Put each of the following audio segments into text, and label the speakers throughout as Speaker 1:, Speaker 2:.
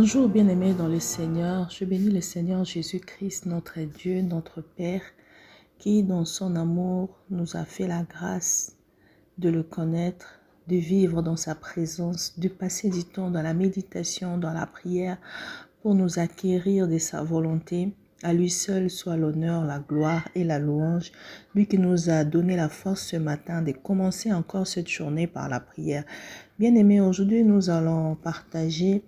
Speaker 1: Bonjour bien-aimés dans le Seigneur, je bénis le Seigneur Jésus-Christ, notre Dieu, notre Père, qui dans son amour nous a fait la grâce de le connaître, de vivre dans sa présence, de passer du temps dans la méditation, dans la prière, pour nous acquérir de sa volonté. À lui seul soit l'honneur, la gloire et la louange, lui qui nous a donné la force ce matin de commencer encore cette journée par la prière. Bien-aimés, aujourd'hui nous allons partager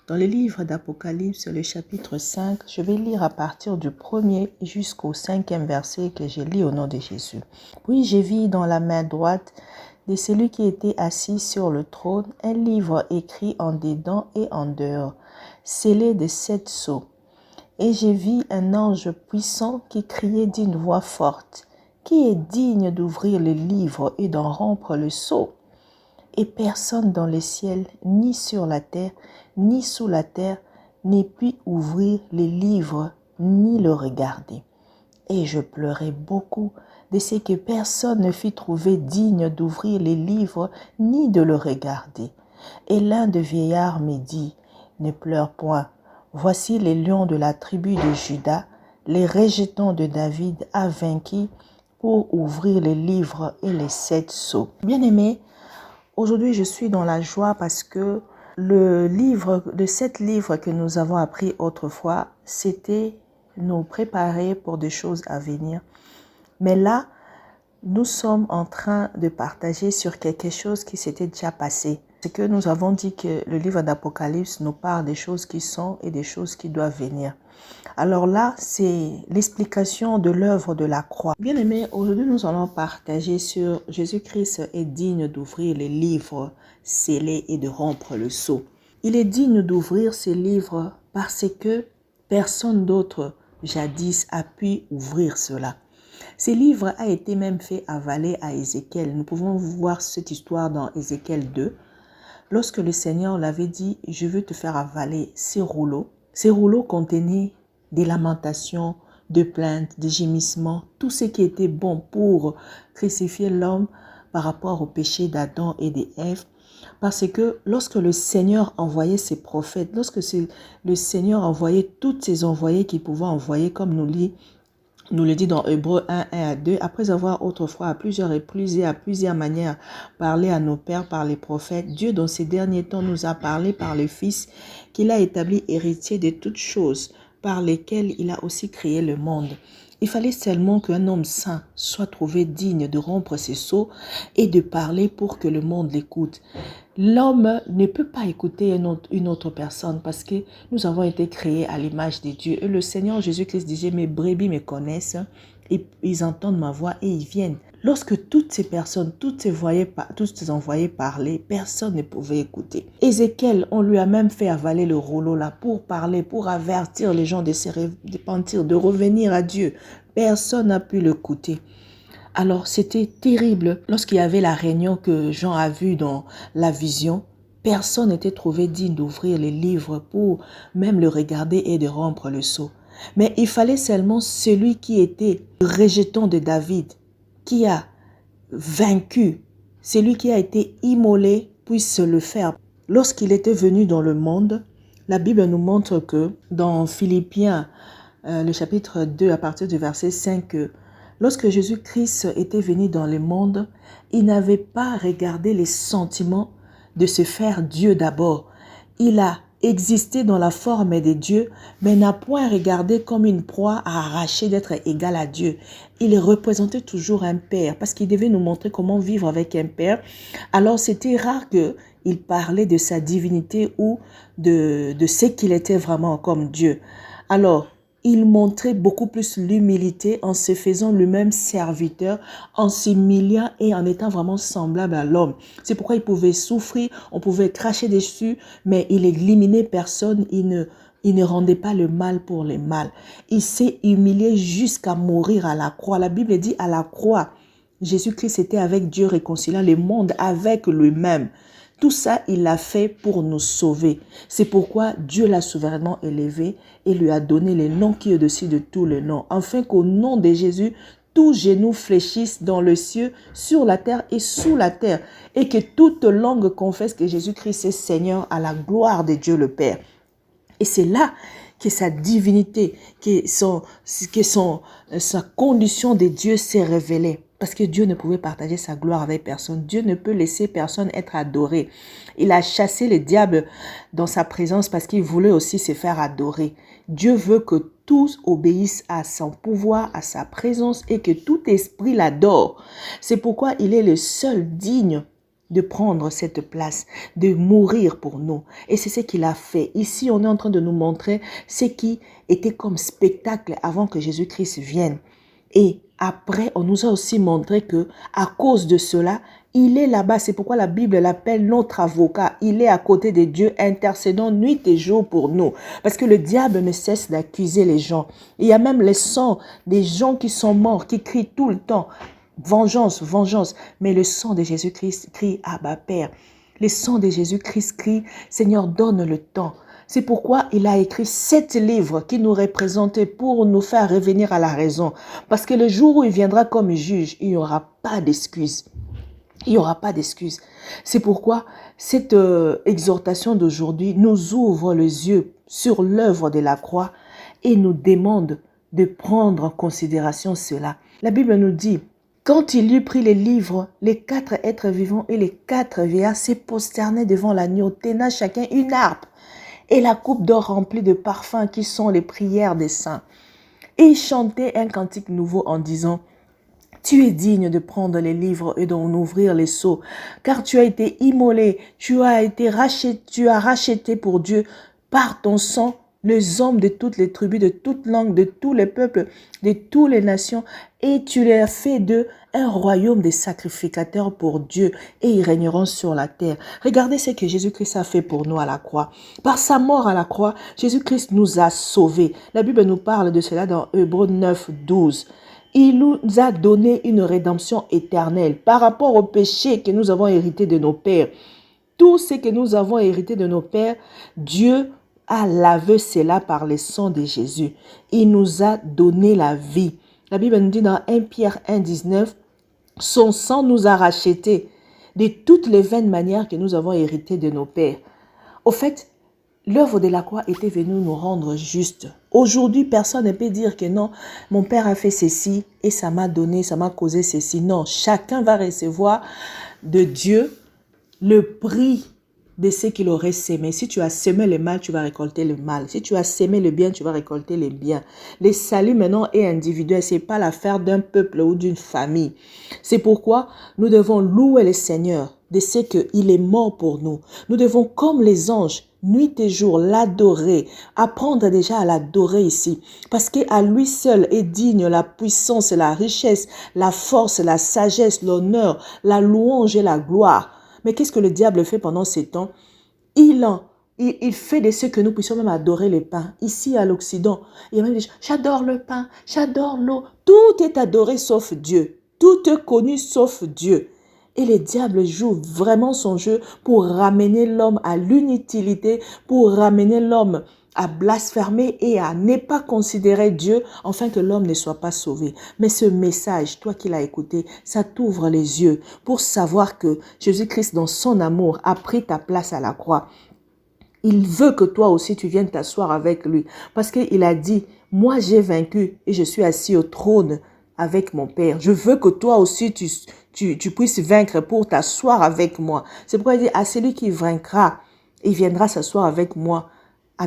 Speaker 1: dans le livre d'Apocalypse, le chapitre 5, je vais lire à partir du 1er jusqu'au 5e verset que je lis au nom de Jésus. Puis je vis dans la main droite de celui qui était assis sur le trône un livre écrit en dedans et en dehors, scellé de 7 sceaux. Et je vis un ange puissant qui criait d'une voix forte, « Qui est digne d'ouvrir le livre et d'en rompre le sceau ?» Et personne dans le ciel, ni sur la terre, ni sous la terre, n'ait pu ouvrir les livres, ni le regarder. Et je pleurais beaucoup de ce que personne ne fut trouvé digne d'ouvrir les livres, ni de le regarder. Et l'un des vieillards me dit, « Ne pleure point, voici les lions de la tribu de Juda, les rejetons de David a vaincu pour ouvrir les livres et les 7 sceaux. » Bien-aimés, aujourd'hui, je suis dans la joie parce que de 7 livres que nous avons appris autrefois, c'était nous préparer pour des choses à venir. Mais là, nous sommes en train de partager sur quelque chose qui s'était déjà passé. C'est que nous avons dit que le livre d'Apocalypse nous parle des choses qui sont et des choses qui doivent venir. Alors là, c'est l'explication de l'œuvre de la croix. Bien aimés, aujourd'hui nous allons partager sur Jésus-Christ est digne d'ouvrir les livres scellés et de rompre le sceau. Il est digne d'ouvrir ces livres parce que personne d'autre jadis a pu ouvrir cela. Ces livres a été même fait avaler à Ézéchiel. Nous pouvons voir cette histoire dans Ézéchiel 2. Lorsque le Seigneur l'avait dit, je veux te faire avaler ces rouleaux. Ces rouleaux contenaient des lamentations, de plaintes, des gémissements, tout ce qui était bon pour crucifier l'homme par rapport au péché d'Adam et d'Ève. Parce que lorsque le Seigneur envoyait ses prophètes, le Seigneur envoyait tous ses envoyés qu'il pouvait envoyer, comme nous le dit dans Hébreux 1, 1 à 2, après avoir autrefois à plusieurs reprises et à plusieurs manières parlé à nos pères par les prophètes, Dieu dans ces derniers temps nous a parlé par le Fils qu'il a établi héritier de toutes choses, par lesquelles il a aussi créé le monde. Il fallait seulement qu'un homme saint soit trouvé digne de rompre ses sceaux et de parler pour que le monde l'écoute. L'homme ne peut pas écouter une autre personne parce que nous avons été créés à l'image de Dieu. Et le Seigneur Jésus-Christ disait, mes brebis me connaissent, et ils entendent ma voix et ils viennent. Lorsque toutes ces personnes, tous ces envoyés parlaient, personne ne pouvait écouter. Ézéchiel, on lui a même fait avaler le rouleau là pour parler, pour avertir les gens de se repentir, de revenir à Dieu. Personne n'a pu l'écouter. Alors c'était terrible. Lorsqu'il y avait la réunion que Jean a vue dans la vision, personne n'était trouvé digne d'ouvrir les livres pour même le regarder et de rompre le sceau. Mais il fallait seulement celui qui était le rejeton de David, qui a vaincu, celui qui a été immolé, puisse le faire. Lorsqu'il était venu dans le monde, la Bible nous montre que dans Philippiens, le chapitre 2, à partir du verset 5, lorsque Jésus-Christ était venu dans le monde, il n'avait pas regardé les sentiments de se faire Dieu d'abord. Il a existé dans la forme de Dieu, mais n'a point regardé comme une proie à arracher d'être égal à Dieu. Il représentait toujours un père, parce qu'il devait nous montrer comment vivre avec un père. Alors c'était rare qu'il parlait de sa divinité ou de ce qu'il était vraiment comme Dieu. Alors, il montrait beaucoup plus l'humilité en se faisant lui-même serviteur, en s'humiliant et en étant vraiment semblable à l'homme. C'est pourquoi il pouvait souffrir, on pouvait cracher dessus, mais il éliminait personne, il ne rendait pas le mal pour le mal. Il s'est humilié jusqu'à mourir à la croix. La Bible dit à la croix, Jésus-Christ était avec Dieu réconciliant le monde avec lui-même. Tout ça, il l'a fait pour nous sauver. C'est pourquoi Dieu l'a souverainement élevé et lui a donné le nom qui est au-dessus de tous les noms. Afin qu'au nom de Jésus, tous genoux fléchissent dans le ciel, sur la terre et sous la terre. Et que toute langue confesse que Jésus-Christ est Seigneur à la gloire de Dieu le Père. Et c'est là que sa divinité, sa condition de Dieu s'est révélée. Parce que Dieu ne pouvait partager sa gloire avec personne. Dieu ne peut laisser personne être adoré. Il a chassé le diable dans sa présence parce qu'il voulait aussi se faire adorer. Dieu veut que tous obéissent à son pouvoir, à sa présence et que tout esprit l'adore. C'est pourquoi il est le seul digne de prendre cette place, de mourir pour nous. Et c'est ce qu'il a fait. Ici, on est en train de nous montrer ce qui était comme spectacle avant que Jésus-Christ vienne. Et après, on nous a aussi montré que à cause de cela, il est là-bas. C'est pourquoi la Bible l'appelle notre avocat. Il est à côté de Dieu, intercédant nuit et jour pour nous. Parce que le diable ne cesse d'accuser les gens. Il y a même les sangs des gens qui sont morts, qui crient tout le temps. Vengeance, vengeance. Mais le sang de Jésus-Christ crie Abba Père. Le sang de Jésus-Christ crie Seigneur, donne le temps. C'est pourquoi il a écrit 7 livres qui nous représentent pour nous faire revenir à la raison. Parce que le jour où il viendra comme juge, il n'y aura pas d'excuses. Il n'y aura pas d'excuses. C'est pourquoi cette exhortation d'aujourd'hui nous ouvre les yeux sur l'œuvre de la croix et nous demande de prendre en considération cela. La Bible nous dit, quand il eut pris les livres, les 4 êtres vivants et les 4 vieillards se prosternaient devant l'agneau, tenant chacun une harpe et la coupe d'or remplie de parfums qui sont les prières des saints. Et ils chantaient un cantique nouveau en disant, tu es digne de prendre les livres et d'en ouvrir les sceaux, car tu as été immolé, tu as racheté pour Dieu par ton sang les hommes de toutes les tribus, de toutes langues, de tous les peuples, de toutes les nations, et tu les as fait d'eux un royaume de sacrificateurs pour Dieu, et ils régneront sur la terre. Regardez ce que Jésus-Christ a fait pour nous à la croix. Par sa mort à la croix, Jésus-Christ nous a sauvés. La Bible nous parle de cela dans Hébreux 9, 12. Il nous a donné une rédemption éternelle par rapport au péché que nous avons hérité de nos pères. Tout ce que nous avons hérité de nos pères, Dieu a lavé cela par le sang de Jésus. Il nous a donné la vie. La Bible nous dit dans 1 Pierre 1, 19, son sang nous a rachetés de toutes les vaines manières que nous avons héritées de nos pères. Au fait, l'œuvre de la croix était venue nous rendre justes. Aujourd'hui, personne ne peut dire que non, mon père a fait ceci et ça m'a donné, ça m'a causé ceci. Non, chacun va recevoir de Dieu le prix de ce qu'il aurait sémé. Si tu as semé le mal, tu vas récolter le mal. Si tu as semé le bien, tu vas récolter le bien. Le salut maintenant est individuel. Ce n'est pas l'affaire d'un peuple ou d'une famille. C'est pourquoi nous devons louer le Seigneur de ce qu'il est mort pour nous. Nous devons, comme les anges, nuit et jour, l'adorer, apprendre déjà à l'adorer ici. Parce qu'à lui seul est digne la puissance, la richesse, la force, la sagesse, l'honneur, la louange et la gloire. Mais qu'est-ce que le diable fait pendant ces temps? Il fait de ce que nous puissions même adorer le pain. Ici à l'Occident, il y a même des gens, j'adore le pain, j'adore l'eau. Tout est adoré sauf Dieu. Tout est connu sauf Dieu. Et le diable joue vraiment son jeu pour ramener l'homme à l'inutilité, pour ramener l'homme à blasphémer et à ne pas considérer Dieu, afin que l'homme ne soit pas sauvé. Mais ce message, toi qui l'as écouté, ça t'ouvre les yeux pour savoir que Jésus-Christ, dans son amour, a pris ta place à la croix. Il veut que toi aussi tu viennes t'asseoir avec lui. Parce qu'il a dit, moi j'ai vaincu et je suis assis au trône avec mon Père. Je veux que toi aussi tu puisses vaincre pour t'asseoir avec moi. C'est pourquoi il dit, à celui qui vaincra, il viendra s'asseoir avec moi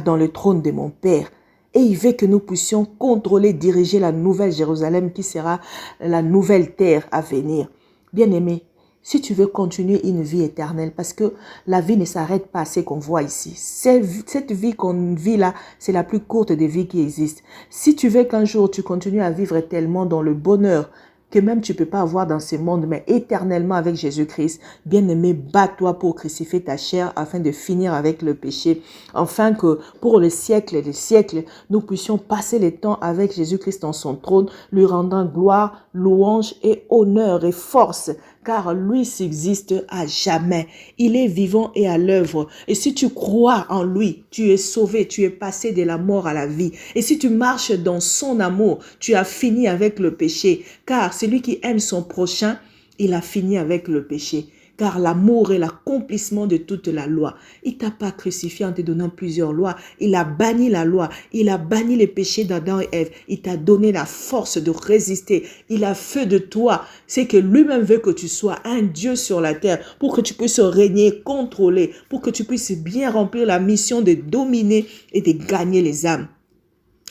Speaker 1: dans le trône de mon Père. Et il veut que nous puissions contrôler, diriger la nouvelle Jérusalem qui sera la nouvelle terre à venir. Bien-aimé, si tu veux continuer une vie éternelle, parce que la vie ne s'arrête pas à ce qu'on voit ici. Cette vie qu'on vit là, c'est la plus courte des vies qui existent. Si tu veux qu'un jour tu continues à vivre tellement dans le bonheur que même tu ne peux pas avoir dans ce monde, mais éternellement avec Jésus-Christ, bien-aimé, bats-toi pour crucifier ta chair afin de finir avec le péché, afin que pour les siècles et les siècles, nous puissions passer le temps avec Jésus-Christ dans son trône, lui rendant gloire, louange et honneur et force, car lui subsiste à jamais. Il est vivant et à l'œuvre. Et si tu crois en lui, tu es sauvé, tu es passé de la mort à la vie. Et si tu marches dans son amour, tu as fini avec le péché, car celui qui aime son prochain, il a fini avec le péché. car l'amour est l'accomplissement de toute la loi. Il ne t'a pas crucifié en te donnant plusieurs lois. Il a banni la loi. Il a banni les péchés d'Adam et Ève. Il t'a donné la force de résister. Il a fait de toi ce que lui-même veut que tu sois, un Dieu sur la terre, pour que tu puisses régner, contrôler, pour que tu puisses bien remplir la mission de dominer et de gagner les âmes,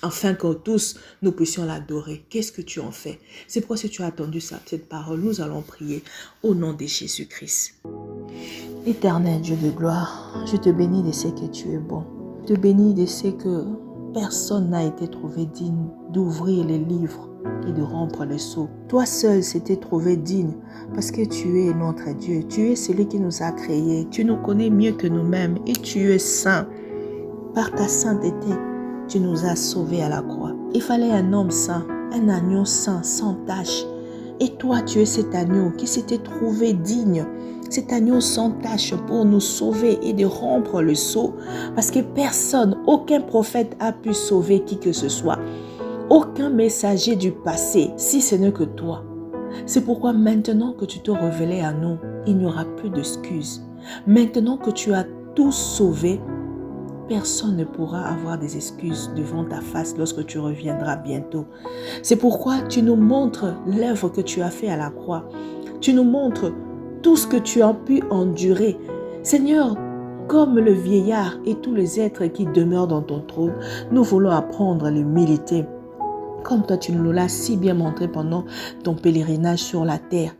Speaker 1: afin que tous nous puissions l'adorer. Qu'est-ce que tu en fais? C'est pourquoi si tu as attendu cette parole, nous allons prier au nom de Jésus-Christ. Éternel Dieu de gloire, je te bénis de ce que tu es bon. Je te bénis de ce que personne n'a été trouvé digne d'ouvrir les livres et de rompre le sceau. Toi seul s'était trouvé digne parce que tu es notre Dieu. Tu es celui qui nous a créés. Tu nous connais mieux que nous-mêmes et tu es saint. Par ta sainteté, tu nous as sauvés à la croix. Il fallait un homme saint, un agneau saint, sans tache. Et toi, tu es cet agneau qui s'était trouvé digne, cet agneau sans tache pour nous sauver et de rompre le sceau. Parce que personne, aucun prophète a pu sauver qui que ce soit. Aucun messager du passé, si ce n'est que toi. C'est pourquoi maintenant que tu te révélais à nous, il n'y aura plus d'excuses. Maintenant que tu as tout sauvé, personne ne pourra avoir des excuses devant ta face lorsque tu reviendras bientôt. C'est pourquoi tu nous montres l'œuvre que tu as fait à la croix. Tu nous montres tout ce que tu as pu endurer. Seigneur, comme le vieillard et tous les êtres qui demeurent dans ton trône, nous voulons apprendre l'humilité. Comme toi, tu nous l'as si bien montré pendant ton pèlerinage sur la terre.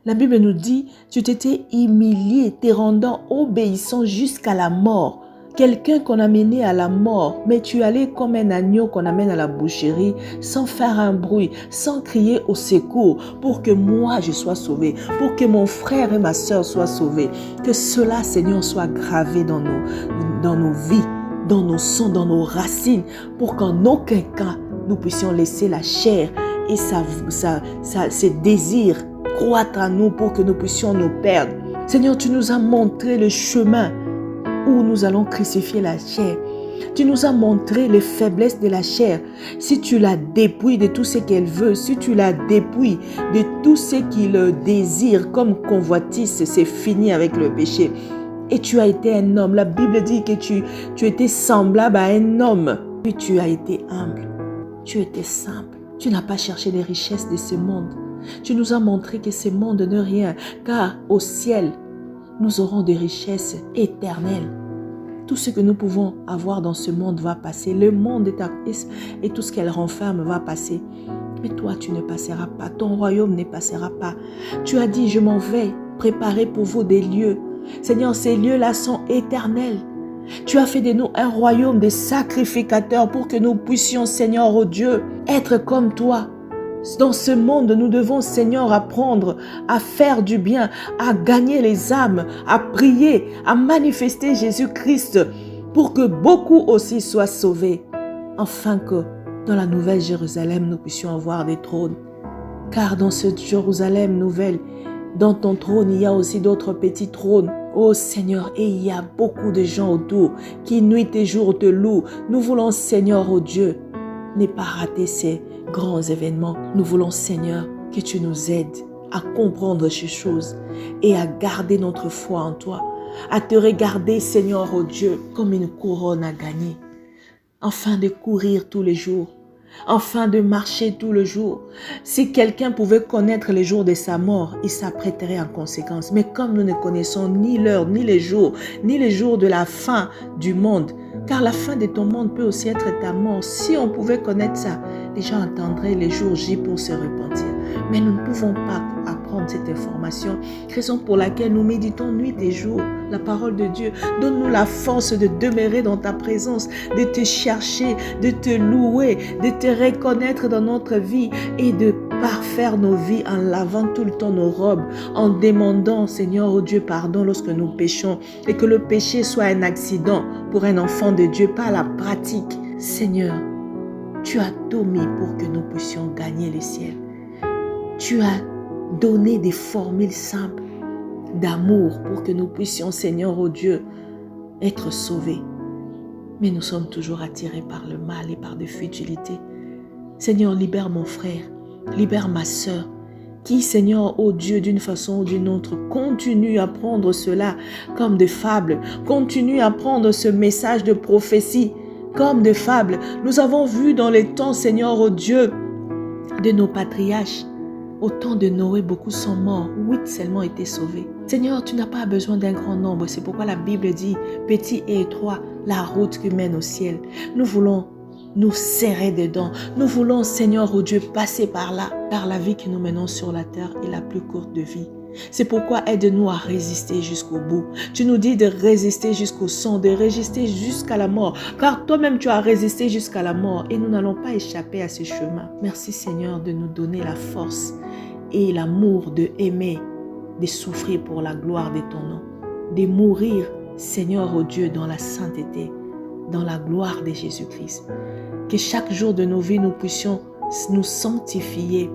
Speaker 1: La Bible nous dit, tu t'étais humilié, te rendant obéissant jusqu'à la mort. Quelqu'un qu'on a mené à la mort, mais tu allais comme un agneau qu'on amène à la boucherie, sans faire un bruit, sans crier au secours, pour que moi je sois sauvé, pour que mon frère et ma soeur soient sauvés. Que cela, Seigneur, soit gravé dans nos vies, dans nos sangs, dans nos racines, pour qu'en aucun cas, nous puissions laisser la chair et ses désirs croître à nous pour que nous puissions nous perdre. Seigneur, tu nous as montré le chemin où nous allons crucifier la chair. Tu nous as montré les faiblesses de la chair. Si tu la dépouilles de tout ce qu'elle veut, si tu la dépouilles de tout ce qu'il désire comme convoitise, c'est fini avec le péché. Et tu as été un homme. La Bible dit que tu étais semblable à un homme. Puis tu as été humble. Tu étais simple. Tu n'as pas cherché les richesses de ce monde. Tu nous as montré que ce monde n'est rien, car au ciel, nous aurons des richesses éternelles. Tout ce que nous pouvons avoir dans ce monde va passer. Le monde et tout ce qu'elle renferme va passer. Mais toi, tu ne passeras pas. Ton royaume ne passera pas. Tu as dit, je m'en vais préparer pour vous des lieux. Seigneur, ces lieux-là sont éternels. Tu as fait de nous un royaume de sacrificateurs pour que nous puissions, Seigneur, oh Dieu, être comme toi. Dans ce monde, nous devons, Seigneur, apprendre à faire du bien, à gagner les âmes, à prier, à manifester Jésus-Christ pour que beaucoup aussi soient sauvés, afin que dans la nouvelle Jérusalem, nous puissions avoir des trônes. Car dans cette Jérusalem nouvelle, dans ton trône, il y a aussi d'autres petits trônes. Oh Seigneur, et il y a beaucoup de gens autour qui nuit et jour te louent. Nous voulons, Seigneur, oh Dieu, ne pas rater ces grands événements. Nous voulons, Seigneur, que tu nous aides à comprendre ces choses et à garder notre foi en toi, à te regarder, Seigneur, oh Dieu, comme une couronne à gagner, afin de courir tous les jours, afin de marcher tout le jour. Si quelqu'un pouvait connaître les jours de sa mort, il s'apprêterait en conséquence. Mais comme nous ne connaissons ni l'heure, ni les jours de la fin du monde, car la fin de ton monde peut aussi être ta mort. Si on pouvait connaître ça, les gens attendraient les jours J pour se repentir. Mais nous ne pouvons pas apprendre cette information, raison pour laquelle nous méditons nuit et jour la parole de Dieu. Donne-nous la force de demeurer dans ta présence, de te chercher, de te louer, de te reconnaître dans notre vie et de parfaire nos vies en lavant tout le temps nos robes, en demandant, Seigneur, oh Dieu, pardon lorsque nous péchons et que le péché soit un accident pour un enfant de Dieu, pas la pratique. Seigneur, tu as tout mis pour que nous puissions gagner le ciel. Tu as donné des formules simples d'amour pour que nous puissions, Seigneur, oh Dieu, être sauvés. Mais nous sommes toujours attirés par le mal et par des futilités. Seigneur, libère mon frère, libère ma soeur qui, Seigneur, ô Dieu, d'une façon ou d'une autre, continue à prendre cela comme des fables, continue à prendre ce message de prophétie comme des fables. Nous avons vu dans les temps, Seigneur, ô Dieu, de nos patriarches, au temps de Noé, beaucoup sont morts, 8 seulement étaient sauvés. Seigneur, tu n'as pas besoin d'un grand nombre, c'est pourquoi la Bible dit, petit et étroit, la route qui mène au ciel. Nous voulons nous serrer dedans. Nous voulons, Seigneur, ô Dieu, passer par là, car la vie que nous menons sur la terre est la plus courte de vie. C'est pourquoi aide-nous à résister jusqu'au bout. Tu nous dis de résister jusqu'au sang, de résister jusqu'à la mort, car toi-même tu as résisté jusqu'à la mort et nous n'allons pas échapper à ce chemin. Merci Seigneur de nous donner la force et l'amour de aimer, de souffrir pour la gloire de ton nom, de mourir, Seigneur, ô Dieu, dans la sainteté, dans la gloire de Jésus-Christ. Que chaque jour de nos vies, nous puissions nous sanctifier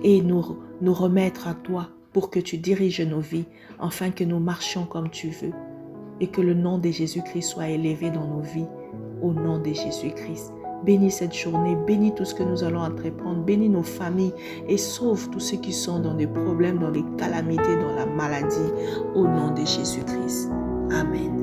Speaker 1: et nous remettre à toi pour que tu diriges nos vies, afin que nous marchions comme tu veux et que le nom de Jésus-Christ soit élevé dans nos vies, au nom de Jésus-Christ. Bénis cette journée, bénis tout ce que nous allons entreprendre, bénis nos familles et sauve tous ceux qui sont dans des problèmes, dans les calamités, dans la maladie, au nom de Jésus-Christ. Amen.